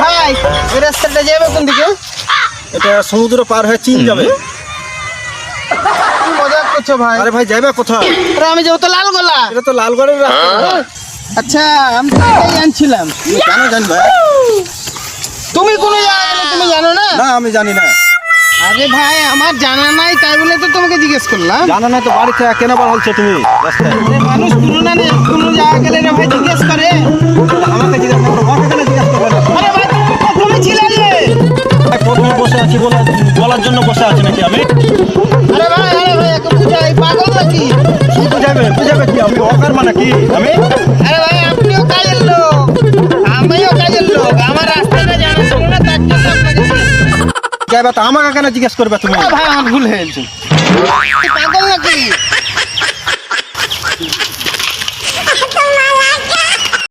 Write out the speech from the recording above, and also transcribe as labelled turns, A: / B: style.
A: ভাই এই রাস্তাটা যাবে কোন দিকে?
B: এটা সমুদ্র পার হয়ে চীন যাবে।
A: কি মজা করছো ভাই?
B: আরে ভাই যাবে কোথায়?
A: আরে আমি যাবো তো লালগোলা।
B: এটা তো লালগড়ের রাস্তা।
A: আচ্ছা আমি তো এটাই আনছিলাম।
B: তুমি কেন জানবে?
A: তুমি কোন জায়গা গেলে তুমি জানো না?
B: না আমি জানি না।
A: আরে ভাই আমার জানা নাই তাই বলে তো তোমাকে জিজ্ঞেস করলাম।
B: জানো না তো বাড়ি থেকে কেন বার হচ্ছে তুমি রাস্তায়?
A: আরে মানুষ তুলনা নেই কোন জায়গা গেলে রে ভাই জিজ্ঞেস করে।
B: আমাকে জিজ্ঞাসা করো, ওকে কেন জিজ্ঞাসা করবে না?
A: আরে ভাই তুমি প্রথমে ছিলে রে।
B: ভাই, প্রথমে বসে আছি বলার জন্য বসে আছি নাকি আমি?
A: আরে ভাই একে বুঝাই পাগল নাকি?
B: কি বুঝাবে কি? আমি অকার মানে কি আমি?
A: আরে ভাই আপনিও কাজের লোক আমিও কাজের লোক আমার রাস্তাটা জানা ছিল না তার জন্য আপনাকে জিজ্ঞেস
B: যাবে তো আমাকে কেন জিজ্ঞেস করবে তুমি?
A: ভাই আমার ভুল হয়ে গেছে। পাগল নাকি?